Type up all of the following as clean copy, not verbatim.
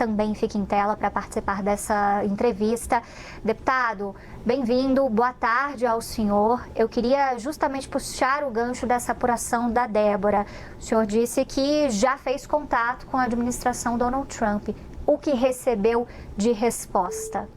também fica em tela para participar dessa entrevista. Deputado, bem-vindo, boa tarde ao senhor. Eu queria justamente puxar o gancho dessa apuração da Débora. O senhor disse que já fez contato com a administração Donald Trump. O que recebeu de resposta?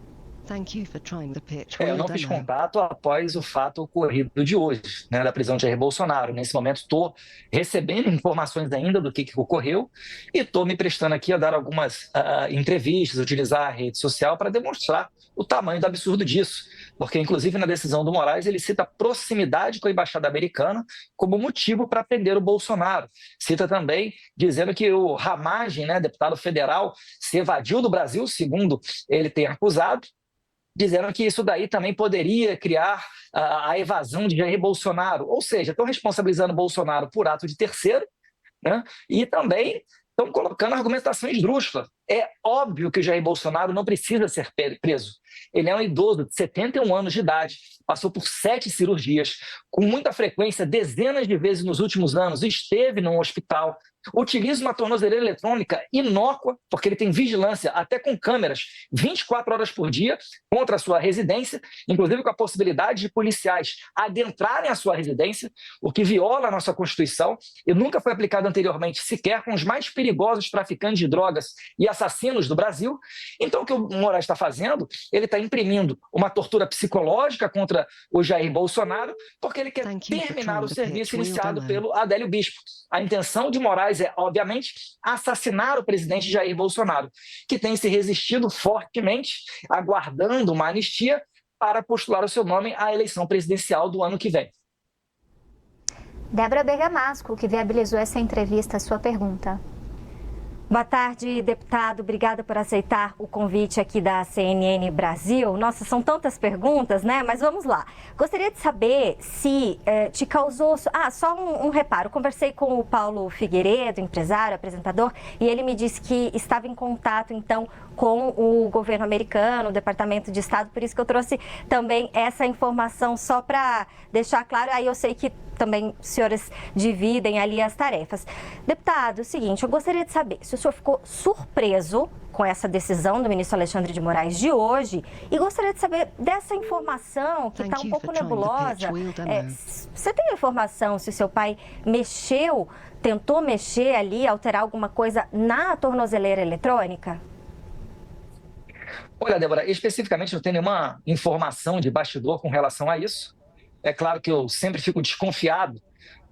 Eu não fiz contato após o fato ocorrido de hoje, né, da prisão de Jair Bolsonaro. Nesse momento, estou recebendo informações ainda do que ocorreu e estou me prestando aqui a dar algumas entrevistas, utilizar a rede social para demonstrar o tamanho do absurdo disso. Porque, inclusive, na decisão do Moraes, ele cita a proximidade com a embaixada americana como motivo para prender o Bolsonaro. Cita também dizendo que o Ramagem, né, deputado federal, se evadiu do Brasil, segundo ele tem acusado, dizendo que isso daí também poderia criar a evasão de Jair Bolsonaro. Ou seja, estão responsabilizando Bolsonaro por ato de terceiro, né? E também estão colocando argumentação esdrúxula. É óbvio que o Jair Bolsonaro não precisa ser preso. Ele é um idoso de 71 anos de idade, passou por 7 cirurgias, com muita frequência, dezenas de vezes nos últimos anos, esteve num hospital, utiliza uma tornozeleira eletrônica inócua, porque ele tem vigilância até com câmeras 24 horas por dia contra a sua residência, inclusive com a possibilidade de policiais adentrarem a sua residência, o que viola a nossa Constituição e nunca foi aplicado anteriormente sequer com os mais perigosos traficantes de drogas e assassinos do Brasil. Então, o que o Moraes está fazendo, ele está imprimindo uma tortura psicológica contra o Jair Bolsonaro, porque ele quer terminar o serviço iniciado pelo Adélio Bispo. A intenção de Moraes é, obviamente, assassinar o presidente Jair Bolsonaro, que tem se resistido fortemente, aguardando uma anistia para postular o seu nome à eleição presidencial do ano que vem. Débora Bergamasco, que viabilizou essa entrevista, a sua pergunta. Boa tarde, deputado. Obrigada por aceitar o convite aqui da CNN Brasil. Nossa, são tantas perguntas, né? Mas vamos lá. Gostaria de saber se te causou... só um reparo. Conversei com o Paulo Figueiredo, empresário, apresentador, e ele me disse que estava em contato, então, com o governo americano, o Departamento de Estado. Por isso que eu trouxe também essa informação só para deixar claro. Aí eu sei que também os senhores dividem ali as tarefas. Deputado, é o seguinte, eu gostaria de saber se o senhor ficou surpreso com essa decisão do ministro Alexandre de Moraes de hoje e gostaria de saber dessa informação que está um pouco nebulosa. Você tem informação se o seu pai tentou mexer ali, alterar alguma coisa na tornozeleira eletrônica? Olha, Débora, especificamente não tenho nenhuma informação de bastidor com relação a isso. É claro que eu sempre fico desconfiado,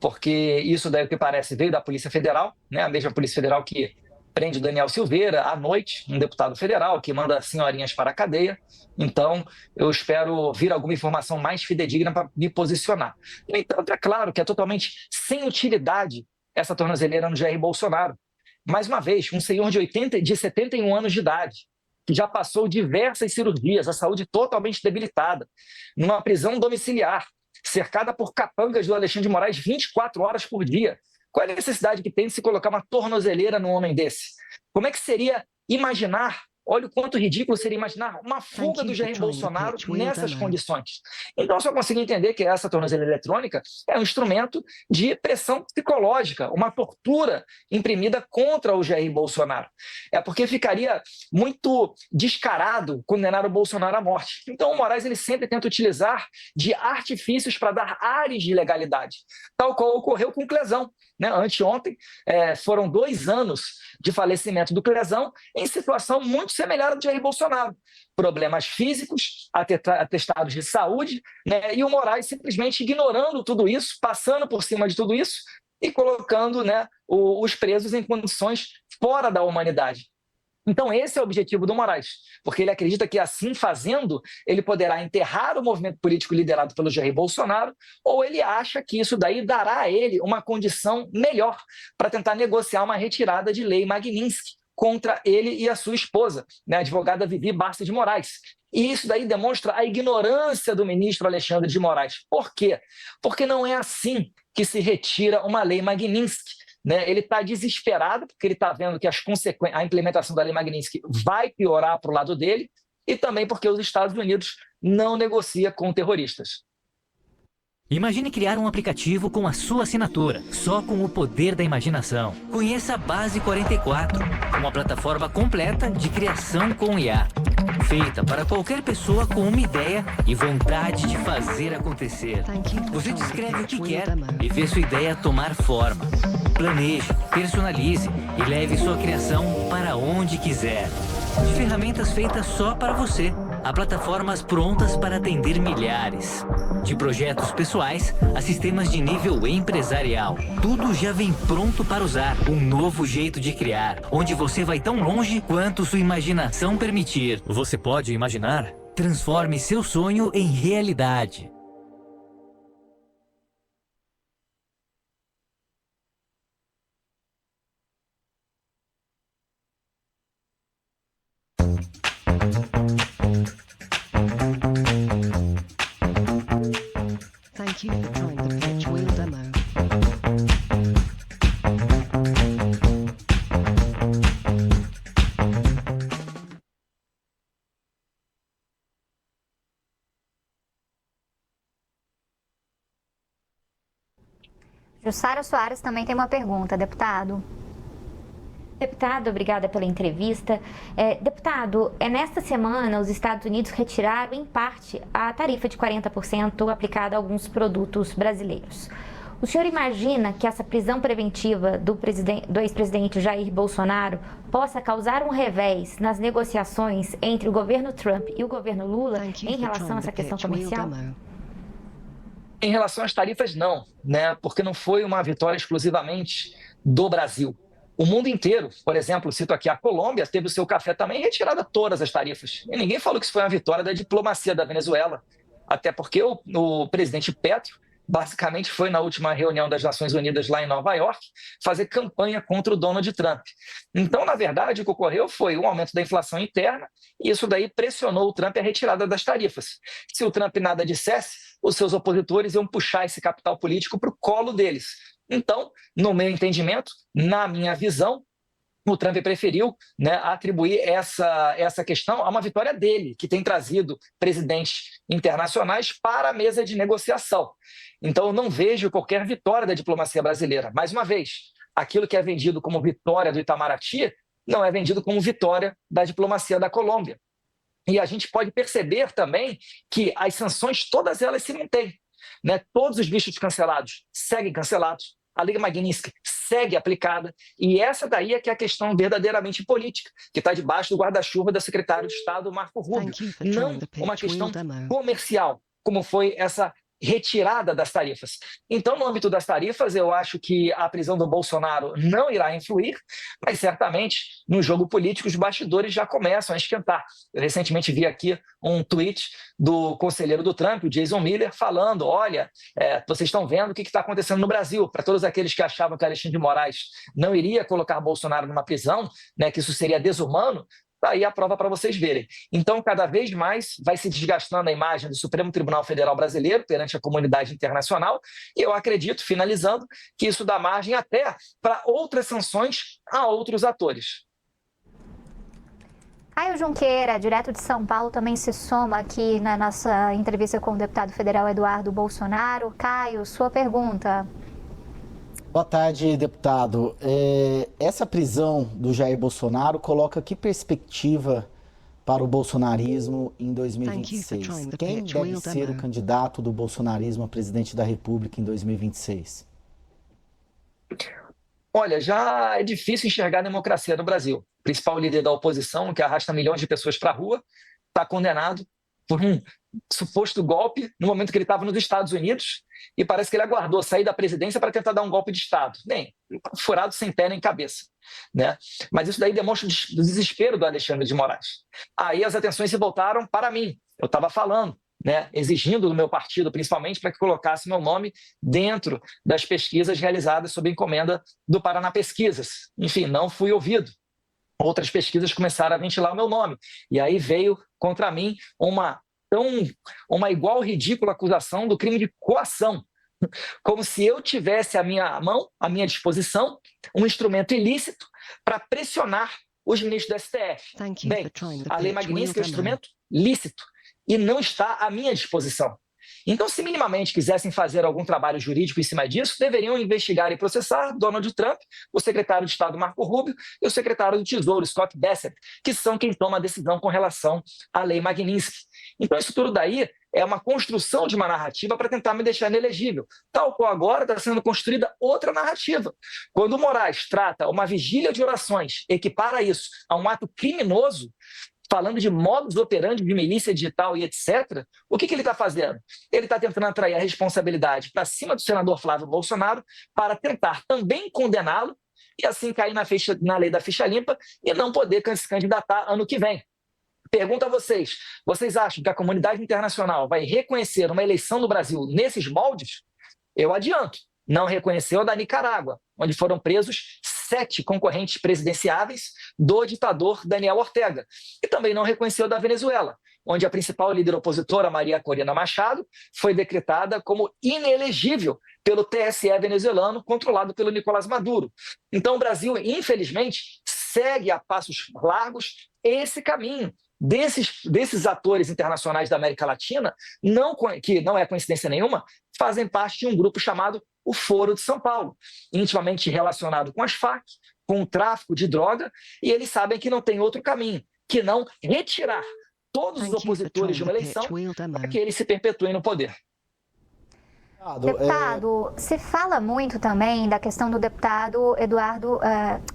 porque isso daí, o que parece, veio da Polícia Federal, né? A mesma Polícia Federal que prende o Daniel Silveira à noite, um deputado federal que manda senhorinhas para a cadeia. Então, eu espero vir alguma informação mais fidedigna para me posicionar. No entanto, é claro que é totalmente sem utilidade essa tornozeleira no Jair Bolsonaro. Mais uma vez, um senhor de 71 anos de idade, que já passou diversas cirurgias, a saúde totalmente debilitada, numa prisão domiciliar, cercada por capangas do Alexandre de Moraes 24 horas por dia. Qual é a necessidade que tem de se colocar uma tornozeleira num homem desse? Como é que seria imaginar, olha o quanto ridículo seria imaginar uma fuga do Jair Bolsonaro nessas condições. Então, eu só consigo entender que essa tornozeleira eletrônica é um instrumento de pressão psicológica, uma tortura imprimida contra o Jair Bolsonaro. É porque ficaria muito descarado condenar o Bolsonaro à morte. Então, o Moraes ele sempre tenta utilizar de artifícios para dar ares de legalidade, tal qual ocorreu com o Clezão. Né? Anteontem, foram 2 anos de falecimento do Clezão em situação muito semelhante ao de Jair Bolsonaro. Problemas físicos, atestados de saúde, né? E o Moraes simplesmente ignorando tudo isso, passando por cima de tudo isso e colocando, né, os presos em condições fora da humanidade. Então, esse é o objetivo do Moraes, porque ele acredita que, assim fazendo, ele poderá enterrar o movimento político liderado pelo Jair Bolsonaro, ou ele acha que isso daí dará a ele uma condição melhor para tentar negociar uma retirada de lei Magnitsky contra ele e a sua esposa, né, a advogada Vivi Barça de Moraes. E isso daí demonstra a ignorância do ministro Alexandre de Moraes. Por quê? Porque não é assim que se retira uma lei Magnitsky. Né? Ele está desesperado porque ele está vendo que a implementação da lei Magnitsky vai piorar para o lado dele e também porque os Estados Unidos não negociam com terroristas. Imagine criar um aplicativo com a sua assinatura, só com o poder da imaginação. Conheça a Base 44, uma plataforma completa de criação com IA. Feita para qualquer pessoa com uma ideia e vontade de fazer acontecer. Você descreve o que quer e vê sua ideia tomar forma. Planeje, personalize e leve sua criação para onde quiser. De ferramentas feitas só para você, a plataformas prontas para atender milhares. De projetos pessoais a sistemas de nível empresarial. Tudo já vem pronto para usar. Um novo jeito de criar, onde você vai tão longe quanto sua imaginação permitir. Você pode imaginar? Transforme seu sonho em realidade. Thank you for trying the pitch wheel demo. Jussara Soares também tem uma pergunta, deputado. Deputado, obrigada pela entrevista. Deputado, nesta semana os Estados Unidos retiraram em parte a tarifa de 40% aplicada a alguns produtos brasileiros. O senhor imagina que essa prisão preventiva do ex-presidente Jair Bolsonaro possa causar um revés nas negociações entre o governo Trump e o governo Lula em relação a essa questão comercial? Em relação às tarifas, não, né? Porque não foi uma vitória exclusivamente do Brasil. O mundo inteiro, por exemplo, cito aqui a Colômbia, teve o seu café também retirada todas as tarifas. E ninguém falou que isso foi uma vitória da diplomacia da Venezuela. Até porque o presidente Petro basicamente foi na última reunião das Nações Unidas lá em Nova York fazer campanha contra o Donald Trump. Então, na verdade, o que ocorreu foi um aumento da inflação interna e isso daí pressionou o Trump a retirada das tarifas. Se o Trump nada dissesse, os seus opositores iam puxar esse capital político para o colo deles. Então, no meu entendimento, na minha visão, o Trump preferiu, né, atribuir essa questão a uma vitória dele, que tem trazido presidentes internacionais para a mesa de negociação. Então, eu não vejo qualquer vitória da diplomacia brasileira. Mais uma vez, aquilo que é vendido como vitória do Itamaraty não é vendido como vitória da diplomacia da Colômbia. E a gente pode perceber também que as sanções, todas elas se mantêm, né? Todos os vistos cancelados seguem cancelados, a Lei Magnitsky segue aplicada, e essa daí é que é a questão verdadeiramente política, que está debaixo do guarda-chuva da secretária de Estado, Marco Rubio, não uma questão comercial, como foi essa retirada das tarifas. Então, no âmbito das tarifas, eu acho que a prisão do Bolsonaro não irá influir, mas certamente no jogo político os bastidores já começam a esquentar. Eu recentemente vi aqui um tweet do conselheiro do Trump, o Jason Miller, falando, olha, vocês estão vendo o que está acontecendo no Brasil. Para todos aqueles que achavam que Alexandre de Moraes não iria colocar Bolsonaro numa prisão, né, que isso seria desumano, está aí a prova para vocês verem. Então, cada vez mais vai se desgastando a imagem do Supremo Tribunal Federal Brasileiro perante a comunidade internacional, e eu acredito, finalizando, que isso dá margem até para outras sanções a outros atores. Caio Junqueira, direto de São Paulo, também se soma aqui na nossa entrevista com o deputado federal Eduardo Bolsonaro. Caio, sua pergunta. Boa tarde, deputado. Essa prisão do Jair Bolsonaro coloca que perspectiva para o bolsonarismo em 2026? Quem deve ser o candidato do bolsonarismo a presidente da República em 2026? Olha, já é difícil enxergar a democracia no Brasil. O principal líder da oposição, que arrasta milhões de pessoas para a rua, está condenado por um suposto golpe no momento que ele estava nos Estados Unidos, e parece que ele aguardou sair da presidência para tentar dar um golpe de Estado. Bem, furado sem pé nem cabeça, né? Mas isso daí demonstra o desespero do Alexandre de Moraes. Aí as atenções se voltaram para mim. Eu estava falando, né, exigindo do meu partido, principalmente, para que colocasse meu nome dentro das pesquisas realizadas sob encomenda do Paraná Pesquisas. Enfim, não fui ouvido. Outras pesquisas começaram a ventilar o meu nome. E aí veio contra mim uma igual ridícula acusação do crime de coação, como se eu tivesse à minha mão, à minha disposição, um instrumento ilícito para pressionar os ministros do STF. Bem, a Lei Magnitsky é um instrumento lícito e não está à minha disposição. Então, se minimamente quisessem fazer algum trabalho jurídico em cima disso, deveriam investigar e processar Donald Trump, o secretário de Estado Marco Rubio e o secretário do Tesouro Scott Bessent, que são quem toma a decisão com relação à lei Magnitsky. Então, isso tudo daí é uma construção de uma narrativa para tentar me deixar inelegível, tal qual agora está sendo construída outra narrativa. Quando o Moraes trata uma vigília de orações, equipara isso a um ato criminoso, falando de modus operandi de milícia digital e etc., o que ele está fazendo? Ele está tentando atrair a responsabilidade para cima do senador Flávio Bolsonaro para tentar também condená-lo e assim cair na lei da ficha limpa e não poder se candidatar ano que vem. Pergunto a vocês, vocês acham que a comunidade internacional vai reconhecer uma eleição no Brasil nesses moldes? Eu adianto, não reconheceu a da Nicarágua, onde foram presos 7 concorrentes presidenciáveis do ditador Daniel Ortega. E também não reconheceu da Venezuela, onde a principal líder opositora, Maria Corina Machado, foi decretada como inelegível pelo TSE venezuelano, controlado pelo Nicolás Maduro. Então o Brasil, infelizmente, segue a passos largos esse caminho desses atores internacionais da América Latina, que não é coincidência nenhuma, fazem parte de um grupo chamado o Foro de São Paulo, intimamente relacionado com as Farc, com o tráfico de droga, e eles sabem que não tem outro caminho, que não retirar todos os opositores de uma eleição para que eles se perpetuem no poder. Deputado, se fala muito também da questão do deputado Eduardo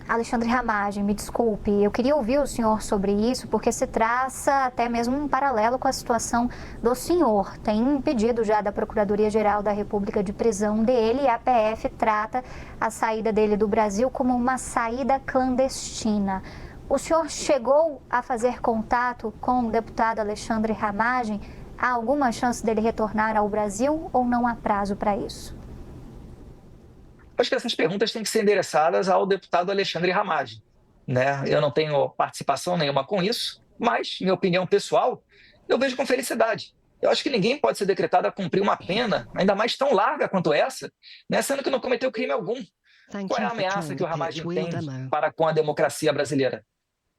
Alexandre Ramagem, me desculpe, eu queria ouvir o senhor sobre isso, porque se traça até mesmo um paralelo com a situação do senhor. Tem um pedido já da Procuradoria-Geral da República de prisão dele e a PF trata a saída dele do Brasil como uma saída clandestina. O senhor chegou a fazer contato com o deputado Alexandre Ramagem? Há alguma chance dele retornar ao Brasil ou não há prazo para isso? Acho que essas perguntas têm que ser endereçadas ao deputado Alexandre Ramagem, né? Eu não tenho participação nenhuma com isso, mas, minha opinião pessoal, eu vejo com felicidade. Eu acho que ninguém pode ser decretado a cumprir uma pena, ainda mais tão larga quanto essa, né, sendo que não cometeu crime algum. Qual é a ameaça que o Ramagem tem para com a democracia brasileira?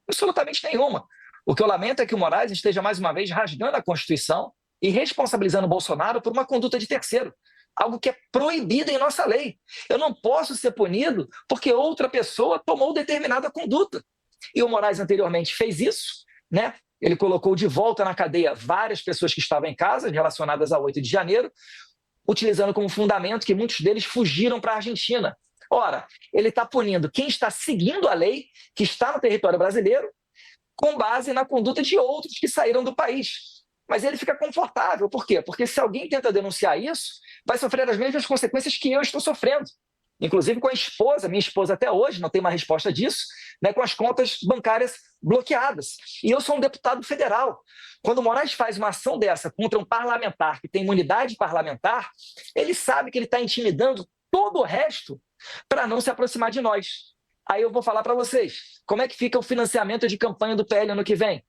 Absolutamente nenhuma. O que eu lamento é que o Moraes esteja mais uma vez rasgando a Constituição e responsabilizando o Bolsonaro por uma conduta de terceiro, algo que é proibido em nossa lei. Eu não posso ser punido porque outra pessoa tomou determinada conduta. E o Moraes anteriormente fez isso, né? Ele colocou de volta na cadeia várias pessoas que estavam em casa, relacionadas a 8 de janeiro, utilizando como fundamento que muitos deles fugiram para a Argentina. Ora, ele está punindo quem está seguindo a lei, que está no território brasileiro, com base na conduta de outros que saíram do país. Mas ele fica confortável. Por quê? Porque se alguém tenta denunciar isso, vai sofrer as mesmas consequências que eu estou sofrendo. Inclusive com a esposa, minha esposa até hoje não tem uma resposta disso, né, com as contas bancárias bloqueadas. E eu sou um deputado federal. Quando o Moraes faz uma ação dessa contra um parlamentar que tem imunidade parlamentar, ele sabe que ele está intimidando todo o resto para não se aproximar de nós. Aí eu vou falar para vocês, como é que fica o financiamento de campanha do PL ano que vem?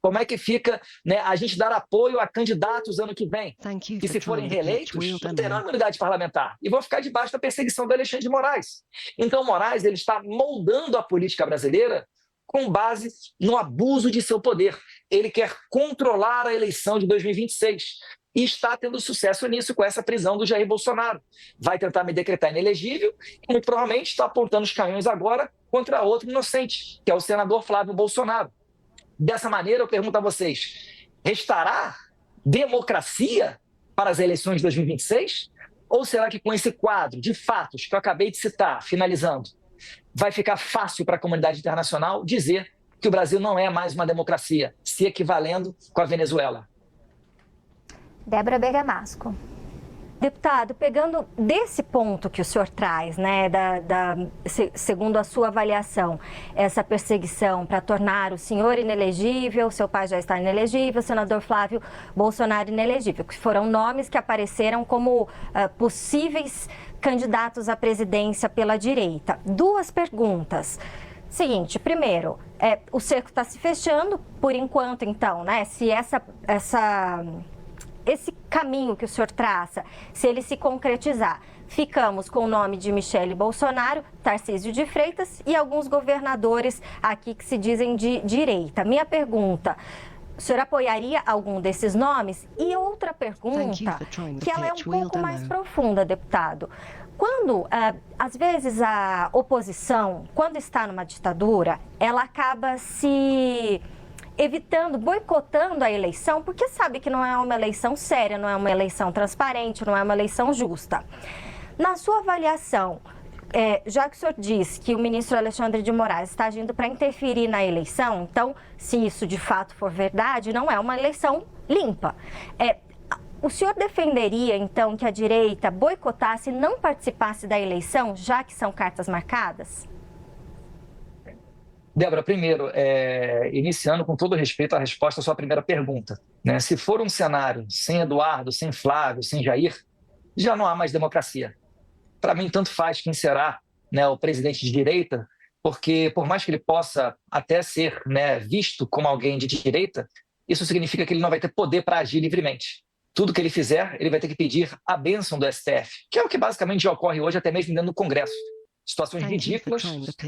Como é que fica, né, a gente dar apoio a candidatos ano que vem? Que se forem reeleitos, não terão imunidade parlamentar. E vão ficar debaixo da perseguição do Alexandre de Moraes. Então, Moraes ele está moldando a política brasileira com base no abuso de seu poder. Ele quer controlar a eleição de 2026. E está tendo sucesso nisso com essa prisão do Jair Bolsonaro. Vai tentar me decretar inelegível e muito provavelmente está apontando os canhões agora contra outro inocente, que é o senador Flávio Bolsonaro. Dessa maneira, eu pergunto a vocês, restará democracia para as eleições de 2026? Ou será que com esse quadro de fatos que eu acabei de citar, finalizando, vai ficar fácil para a comunidade internacional dizer que o Brasil não é mais uma democracia, se equivalendo com a Venezuela? Débora Bergamasco. Deputado, pegando desse ponto que o senhor traz, né, segundo a sua avaliação, essa perseguição para tornar o senhor inelegível, seu pai já está inelegível, o senador Flávio Bolsonaro inelegível, que foram nomes que apareceram como possíveis candidatos à presidência pela direita. Duas perguntas. Seguinte, primeiro, o cerco está se fechando, por enquanto, então, né, se esse caminho que o senhor traça, se ele se concretizar, ficamos com o nome de Michele Bolsonaro, Tarcísio de Freitas e alguns governadores aqui que se dizem de direita. Minha pergunta, o senhor apoiaria algum desses nomes? E outra pergunta, que ela é um pouco mais profunda, deputado. Quando, às vezes, a oposição, quando está numa ditadura, ela acaba se evitando, boicotando a eleição, porque sabe que não é uma eleição séria, não é uma eleição transparente, não é uma eleição justa. Na sua avaliação, já que o senhor diz que o ministro Alexandre de Moraes está agindo para interferir na eleição, então, se isso de fato for verdade, não é uma eleição limpa. O senhor defenderia, então, que a direita boicotasse e não participasse da eleição, já que são cartas marcadas? Débora, primeiro, iniciando com todo respeito a resposta à sua primeira pergunta, né? Se for um cenário sem Eduardo, sem Flávio, sem Jair, já não há mais democracia. Para mim, tanto faz quem será, né, o presidente de direita, porque por mais que ele possa até ser, né, visto como alguém de direita, isso significa que ele não vai ter poder para agir livremente. Tudo que ele fizer, ele vai ter que pedir a bênção do STF, que é o que basicamente já ocorre hoje, até mesmo dentro do Congresso. Situações ridículas,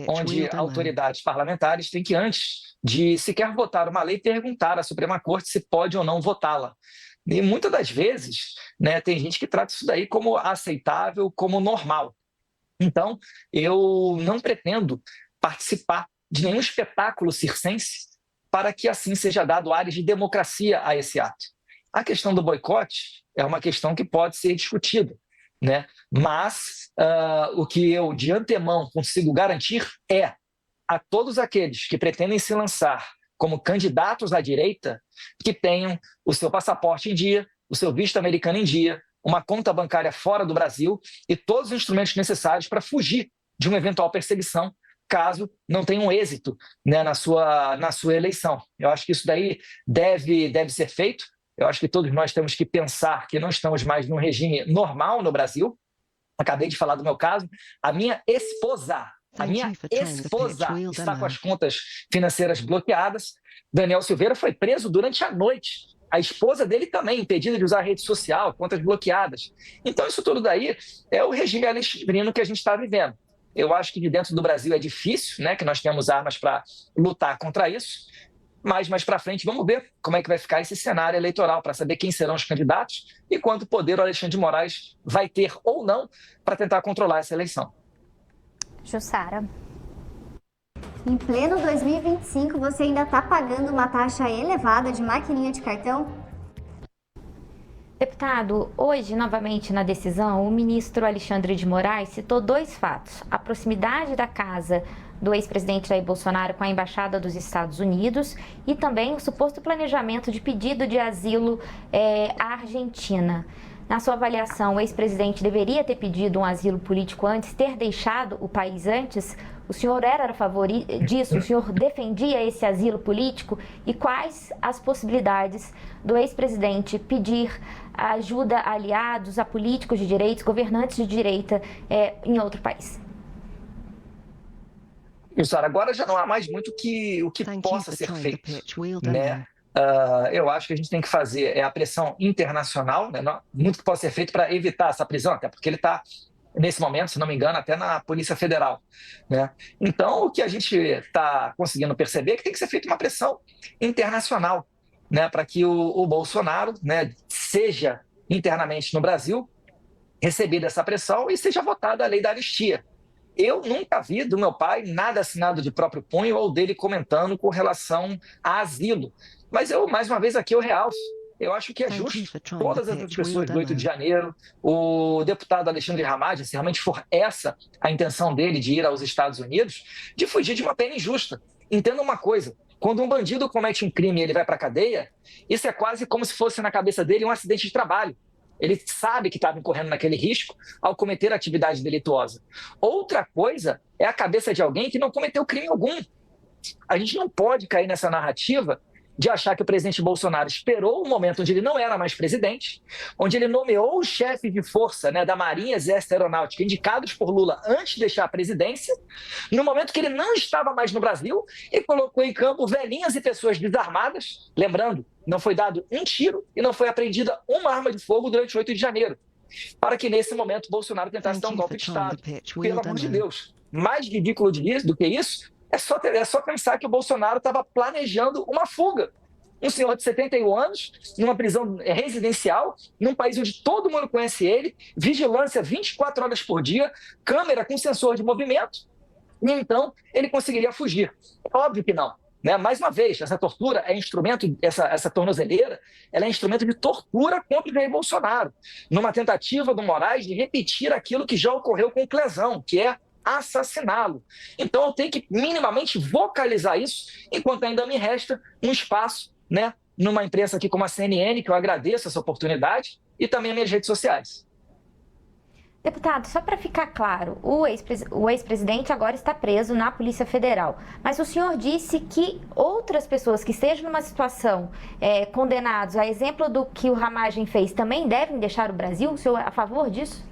onde autoridades parlamentares têm que, antes de sequer votar uma lei, perguntar à Suprema Corte se pode ou não votá-la. E muitas das vezes, né, tem gente que trata isso daí como aceitável, como normal. Então, eu não pretendo participar de nenhum espetáculo circense para que assim seja dado ares de democracia a esse ato. A questão do boicote é uma questão que pode ser discutida, né? Mas o que eu de antemão consigo garantir é a todos aqueles que pretendem se lançar como candidatos à direita que tenham o seu passaporte em dia, o seu visto americano em dia, uma conta bancária fora do Brasil e todos os instrumentos necessários para fugir de uma eventual perseguição, caso não tenham êxito, né, na sua eleição. Eu acho que isso daí deve ser feito. Eu acho que todos nós temos que pensar que não estamos mais num regime normal no Brasil. Acabei de falar do meu caso. A minha esposa está com as contas financeiras bloqueadas. Daniel Silveira foi preso durante a noite. A esposa dele também, impedida de usar rede social, contas bloqueadas. Então, isso tudo daí é o regime alexandrino que a gente está vivendo. Eu acho que de dentro do Brasil é difícil, né, que nós temos armas para lutar contra isso. Mas mais para frente, vamos ver como é que vai ficar esse cenário eleitoral, para saber quem serão os candidatos e quanto poder o Alexandre de Moraes vai ter ou não para tentar controlar essa eleição. Jussara. Em pleno 2025, você ainda está pagando uma taxa elevada de maquininha de cartão? Deputado, hoje, novamente na decisão, o ministro Alexandre de Moraes citou dois fatos: a proximidade da casa do ex-presidente Jair Bolsonaro com a Embaixada dos Estados Unidos e também o suposto planejamento de pedido de asilo à Argentina. Na sua avaliação, o ex-presidente deveria ter pedido um asilo político antes, ter deixado o país antes? O senhor era a favor disso? O senhor defendia esse asilo político? E quais as possibilidades do ex-presidente pedir ajuda a aliados, a políticos de direitos, governantes de direita em outro país? Jussara, agora já não há mais muito o que possa ser feito, né? Eu acho que a gente tem que fazer a pressão internacional, né? Muito que pode ser feito para evitar essa prisão, até porque ele está, nesse momento, se não me engano, até na Polícia Federal, né? Então, o que a gente está conseguindo perceber é que tem que ser feita uma pressão internacional, né? Para que o Bolsonaro, né, seja internamente no Brasil recebida essa pressão e seja votada a lei da anistia. Eu nunca vi do meu pai nada assinado de próprio punho ou dele comentando com relação a asilo. Mas eu, mais uma vez, aqui eu realço. Eu acho que é justo todas as outras pessoas do 8 de janeiro, o deputado Alexandre Ramad, se realmente for essa a intenção dele de ir aos Estados Unidos, de fugir de uma pena injusta. Entenda uma coisa, quando um bandido comete um crime e ele vai para a cadeia, isso é quase como se fosse na cabeça dele um acidente de trabalho. Ele sabe que estava incorrendo naquele risco ao cometer atividade delituosa. Outra coisa é a cabeça de alguém que não cometeu crime algum. A gente não pode cair nessa narrativa de achar que o presidente Bolsonaro esperou um momento onde ele não era mais presidente, onde ele nomeou os chefes de força, né, da Marinha, Exército e Aeronáutica indicados por Lula antes de deixar a presidência, no momento que ele não estava mais no Brasil e colocou em campo velhinhas e pessoas desarmadas. Lembrando, não foi dado um tiro e não foi apreendida uma arma de fogo durante o 8 de janeiro, para que nesse momento Bolsonaro tentasse dar um golpe de Estado. Pelo amor de Deus, mais ridículo do que isso, é só pensar que o Bolsonaro estava planejando uma fuga. Um senhor de 71 anos, numa prisão residencial, num país onde todo mundo conhece ele, vigilância 24 horas por dia, câmera com sensor de movimento, e então ele conseguiria fugir. É óbvio que não. Né? Mais uma vez, essa tortura é instrumento, essa tornozeleira, ela é instrumento de tortura contra o Jair Bolsonaro, numa tentativa do Moraes de repetir aquilo que já ocorreu com o Clezão, que é assassiná-lo. Então eu tenho que minimamente vocalizar isso, enquanto ainda me resta um espaço, né, numa imprensa aqui como a CNN, que eu agradeço essa oportunidade, e também as minhas redes sociais. Deputado, só para ficar claro, o ex-presidente agora está preso na Polícia Federal, mas o senhor disse que outras pessoas que estejam numa situação condenados, a exemplo do que o Ramagem fez, também devem deixar o Brasil? O senhor é a favor disso?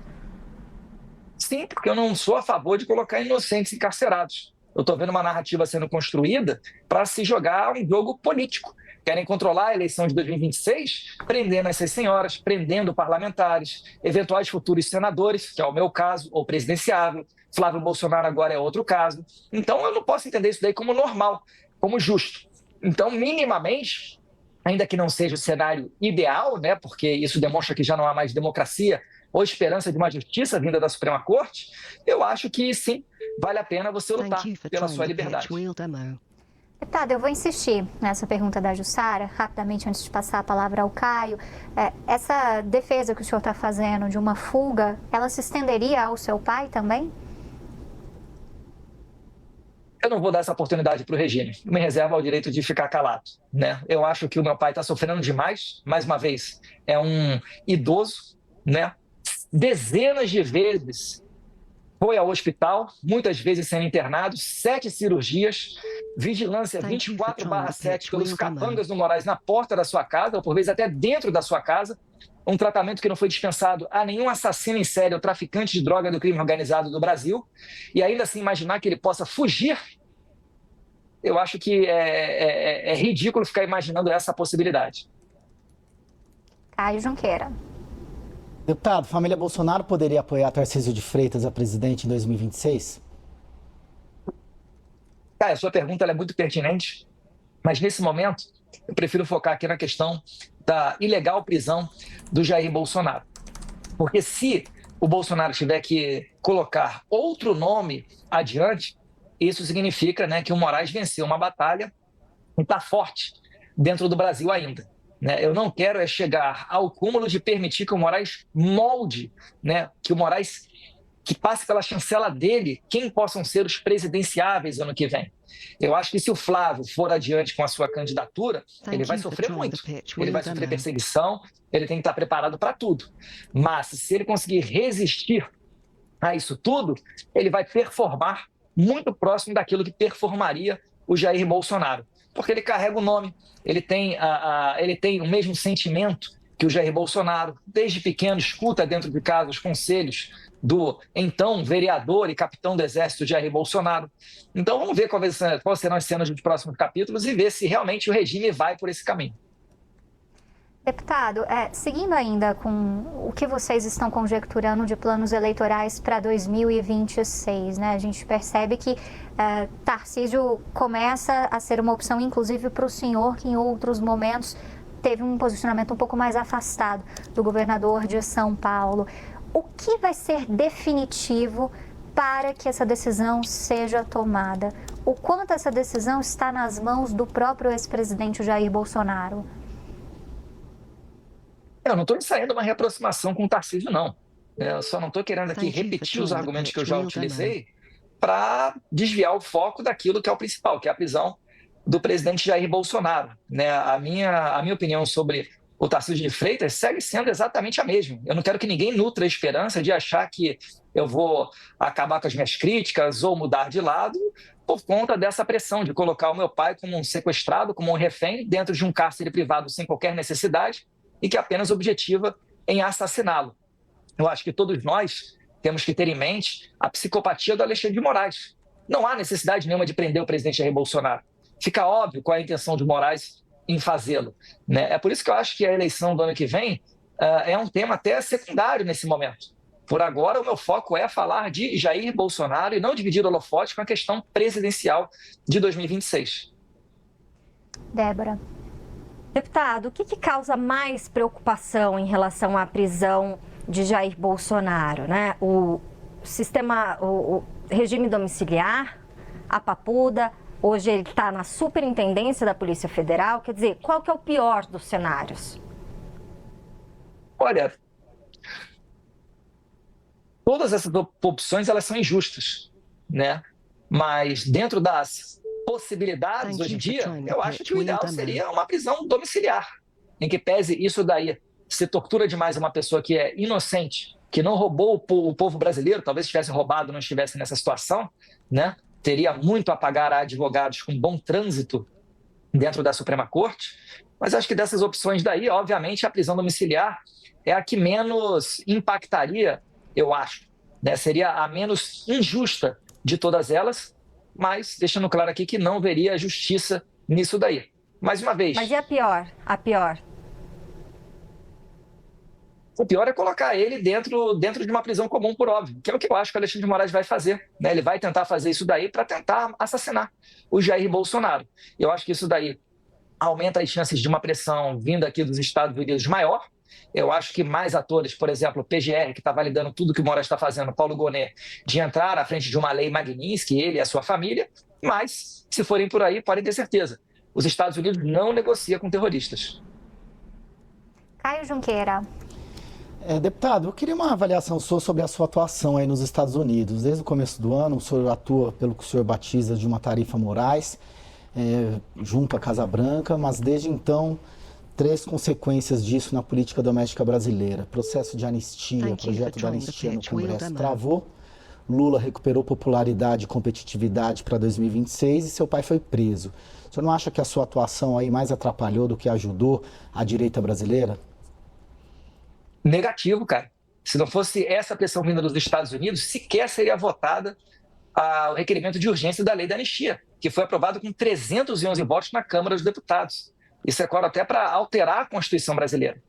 Sim, porque eu não sou a favor de colocar inocentes encarcerados. Eu estou vendo uma narrativa sendo construída para se jogar um jogo político. Querem controlar a eleição de 2026, prendendo essas senhoras, prendendo parlamentares, eventuais futuros senadores, que é o meu caso, ou presidenciável. Flávio Bolsonaro agora é outro caso. Então, eu não posso entender isso daí como normal, como justo. Então, minimamente, ainda que não seja o cenário ideal, né, porque isso demonstra que já não há mais democracia ou esperança de uma justiça vinda da Suprema Corte, eu acho que sim, vale a pena você lutar pela sua liberdade. Deputado, eu vou insistir nessa pergunta da Jussara, rapidamente antes de passar a palavra ao Caio. Essa defesa que o senhor está fazendo de uma fuga, ela se estenderia ao seu pai também? Eu não vou dar essa oportunidade para o regime. Eu me reservo ao direito de ficar calado. Né? Eu acho que o meu pai está sofrendo demais. Mais uma vez, é um idoso, né? Dezenas de vezes foi ao hospital, muitas vezes sendo internado, 7 cirurgias, vigilância 24/7 pelos capangas do Moraes na porta da sua casa, ou por vezes até dentro da sua casa, um tratamento que não foi dispensado a nenhum assassino em série ou traficante de droga do crime organizado do Brasil, e ainda assim imaginar que ele possa fugir, eu acho que é ridículo ficar imaginando essa possibilidade. Caio Junqueira. Deputado, família Bolsonaro poderia apoiar Tarcísio de Freitas a presidente em 2026? A sua pergunta ela é muito pertinente, mas nesse momento eu prefiro focar aqui na questão da ilegal prisão do Jair Bolsonaro. Porque se o Bolsonaro tiver que colocar outro nome adiante, isso significa, né, que o Moraes venceu uma batalha e está forte dentro do Brasil ainda. Eu não quero chegar ao cúmulo de permitir que o Moraes molde, né, que o Moraes que passe pela chancela dele quem possam ser os presidenciáveis ano que vem. Eu acho que se o Flávio for adiante com a sua candidatura, ele vai sofrer muito. Ele vai sofrer perseguição, ele tem que estar preparado para tudo. Mas se ele conseguir resistir a isso tudo, ele vai performar muito próximo daquilo que performaria o Jair Bolsonaro. Porque ele carrega o nome, ele tem o mesmo sentimento que o Jair Bolsonaro, desde pequeno, escuta dentro de casa os conselhos do então vereador e capitão do Exército Jair Bolsonaro. Então vamos ver quais serão as cenas dos próximos capítulos e ver se realmente o regime vai por esse caminho. Deputado, seguindo ainda com o que vocês estão conjecturando de planos eleitorais para 2026, né? A gente percebe que Tarcísio começa a ser uma opção, inclusive para o senhor, que em outros momentos teve um posicionamento um pouco mais afastado do governador de São Paulo. O que vai ser definitivo para que essa decisão seja tomada? O quanto essa decisão está nas mãos do próprio ex-presidente Jair Bolsonaro? Eu não estou ensaiando uma reaproximação com o Tarcísio, não. Eu só não estou querendo aqui repetir os argumentos que eu já utilizei para desviar o foco daquilo que é o principal, que é a prisão do presidente Jair Bolsonaro. A minha opinião sobre o Tarcísio de Freitas segue sendo exatamente a mesma. Eu não quero que ninguém nutra a esperança de achar que eu vou acabar com as minhas críticas ou mudar de lado por conta dessa pressão de colocar o meu pai como um sequestrado, como um refém, dentro de um cárcere privado sem qualquer necessidade e que apenas objetiva em assassiná-lo. Eu acho que todos nós temos que ter em mente a psicopatia do Alexandre de Moraes. Não há necessidade nenhuma de prender o presidente Jair Bolsonaro. Fica óbvio qual é a intenção de Moraes em fazê-lo. É por isso que eu acho que a eleição do ano que vem é um tema até secundário nesse momento. Por agora, o meu foco é falar de Jair Bolsonaro e não dividir o holofote com a questão presidencial de 2026. Débora. Deputado, o que causa mais preocupação em relação à prisão de Jair Bolsonaro, né? O regime domiciliar, a papuda, hoje ele está na superintendência da Polícia Federal, quer dizer, qual que é o pior dos cenários? Olha, todas essas opções, elas são injustas, né? Mas dentro das possibilidades hoje em dia, eu acho que o ideal seria uma prisão domiciliar, em que pese isso daí, se tortura demais uma pessoa que é inocente, que não roubou o povo brasileiro, talvez tivesse roubado, não estivesse nessa situação, né? Teria muito a pagar a advogados com bom trânsito dentro da Suprema Corte, mas acho que dessas opções daí, obviamente, a prisão domiciliar é a que menos impactaria, eu acho, né? Seria a menos injusta de todas elas, mas deixando claro aqui que não veria justiça nisso daí. Mais uma vez... Mas e a pior? A pior? O pior é colocar ele dentro de uma prisão comum, por óbvio, que é o que eu acho que o Alexandre de Moraes vai fazer, né? Ele vai tentar fazer isso daí para tentar assassinar o Jair Bolsonaro. Eu acho que isso daí aumenta as chances de uma pressão vinda aqui dos Estados Unidos maior. Eu acho que mais atores, por exemplo, o PGR, que está validando tudo que o Moraes está fazendo, Paulo Gonet, de entrar à frente de uma lei Magnitsky, ele e a sua família, mas, se forem por aí, podem ter certeza, os Estados Unidos não negociam com terroristas. Caio Junqueira. Deputado, eu queria uma avaliação sua sobre a sua atuação aí nos Estados Unidos. Desde o começo do ano, o senhor atua pelo que o senhor batiza de uma tarifa Moraes, junto à Casa Branca, mas desde então, 3 consequências disso na política doméstica brasileira. Processo de anistia, projeto de anistia no Congresso travou, Lula recuperou popularidade e competitividade para 2026 e seu pai foi preso. O senhor não acha que a sua atuação aí mais atrapalhou do que ajudou a direita brasileira? Negativo, cara. Se não fosse essa pressão vinda dos Estados Unidos, sequer seria votada o requerimento de urgência da lei da anistia, que foi aprovado com 311 votos na Câmara dos Deputados. Isso é claro até para alterar a Constituição brasileira,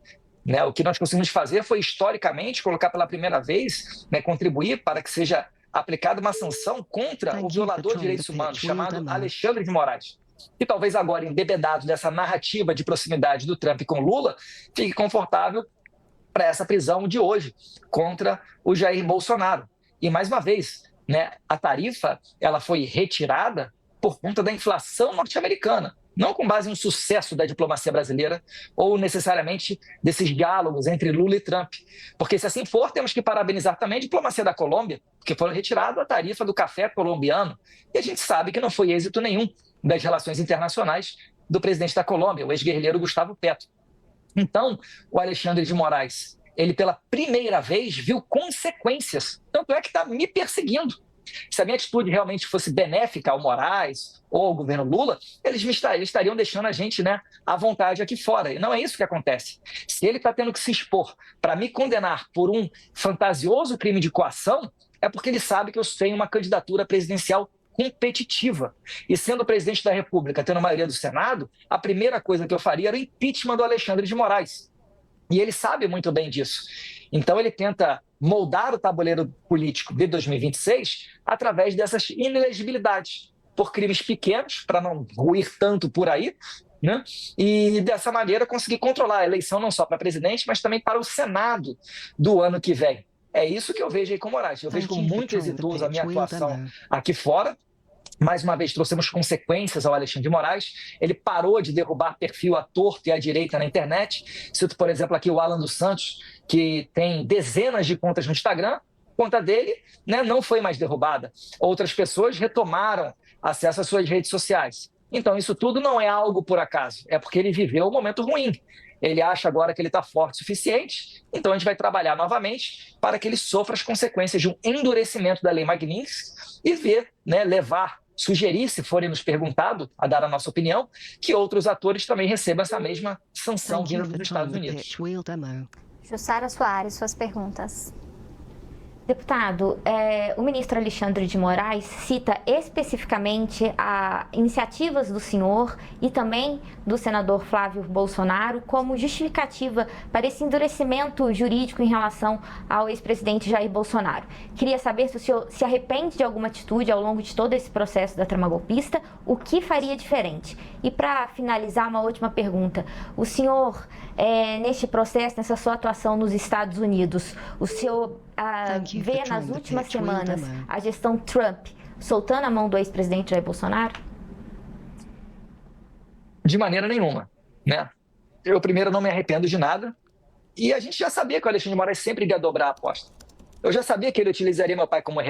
né? O que nós conseguimos fazer foi, historicamente, colocar pela primeira vez, né, contribuir para que seja aplicada uma sanção contra o violador de direitos humanos, chamado Alexandre de Moraes. E talvez agora, embebedado dessa narrativa de proximidade do Trump com Lula, fique confortável para essa prisão de hoje contra o Jair Bolsonaro. E, mais uma vez, né, a tarifa ela foi retirada por conta da inflação norte-americana, não com base em um sucesso da diplomacia brasileira ou necessariamente desses diálogos entre Lula e Trump. Porque, se assim for, temos que parabenizar também a diplomacia da Colômbia, porque foi retirada a tarifa do café colombiano. E a gente sabe que não foi êxito nenhum das relações internacionais do presidente da Colômbia, o ex-guerrilheiro Gustavo Petro. Então, o Alexandre de Moraes, ele pela primeira vez viu consequências. Tanto é que está me perseguindo. Se a minha atitude realmente fosse benéfica ao Moraes ou ao governo Lula, eles estariam deixando a gente, né, à vontade aqui fora. E não é isso que acontece. Se ele está tendo que se expor para me condenar por um fantasioso crime de coação, é porque ele sabe que eu tenho uma candidatura presidencial competitiva. E sendo presidente da República, tendo a maioria do Senado, a primeira coisa que eu faria era o impeachment do Alexandre de Moraes. E ele sabe muito bem disso. Então ele tenta moldar o tabuleiro político de 2026 através dessas inelegibilidades por crimes pequenos, para não ruir tanto por aí, né? E dessa maneira conseguir controlar a eleição não só para presidente, mas também para o Senado do ano que vem. É isso que eu vejo aí com o Moraes. Eu vejo como muito exitoso a minha atuação aqui fora. Mais uma vez, trouxemos consequências ao Alexandre de Moraes. Ele parou de derrubar perfil à torta e à direita na internet. Cito, por exemplo, aqui o Alan dos Santos, que tem dezenas de contas no Instagram. A conta dele, né, não foi mais derrubada. Outras pessoas retomaram acesso às suas redes sociais. Então, isso tudo não é algo por acaso. É porque ele viveu um momento ruim. Ele acha agora que ele está forte o suficiente, então a gente vai trabalhar novamente para que ele sofra as consequências de um endurecimento da lei Magnitsky e ver, né, sugerir, se forem nos perguntado, a dar a nossa opinião, que outros atores também recebam essa mesma sanção vinda dos Estados Unidos. Jussara Soares, suas perguntas. Deputado, o ministro Alexandre de Moraes cita especificamente iniciativas do senhor e também do senador Flávio Bolsonaro como justificativa para esse endurecimento jurídico em relação ao ex-presidente Jair Bolsonaro. Queria saber se o senhor se arrepende de alguma atitude ao longo de todo esse processo da trama golpista, o que faria diferente? E para finalizar, uma última pergunta. O senhor, neste processo, nessa sua atuação nos Estados Unidos, o senhor vê nas últimas semanas a gestão Trump soltando a mão do ex-presidente Jair Bolsonaro? De maneira nenhuma, né? Eu, primeiro, não me arrependo de nada. E a gente já sabia que o Alexandre de Moraes sempre ia dobrar a aposta. Eu já sabia que ele utilizaria meu pai como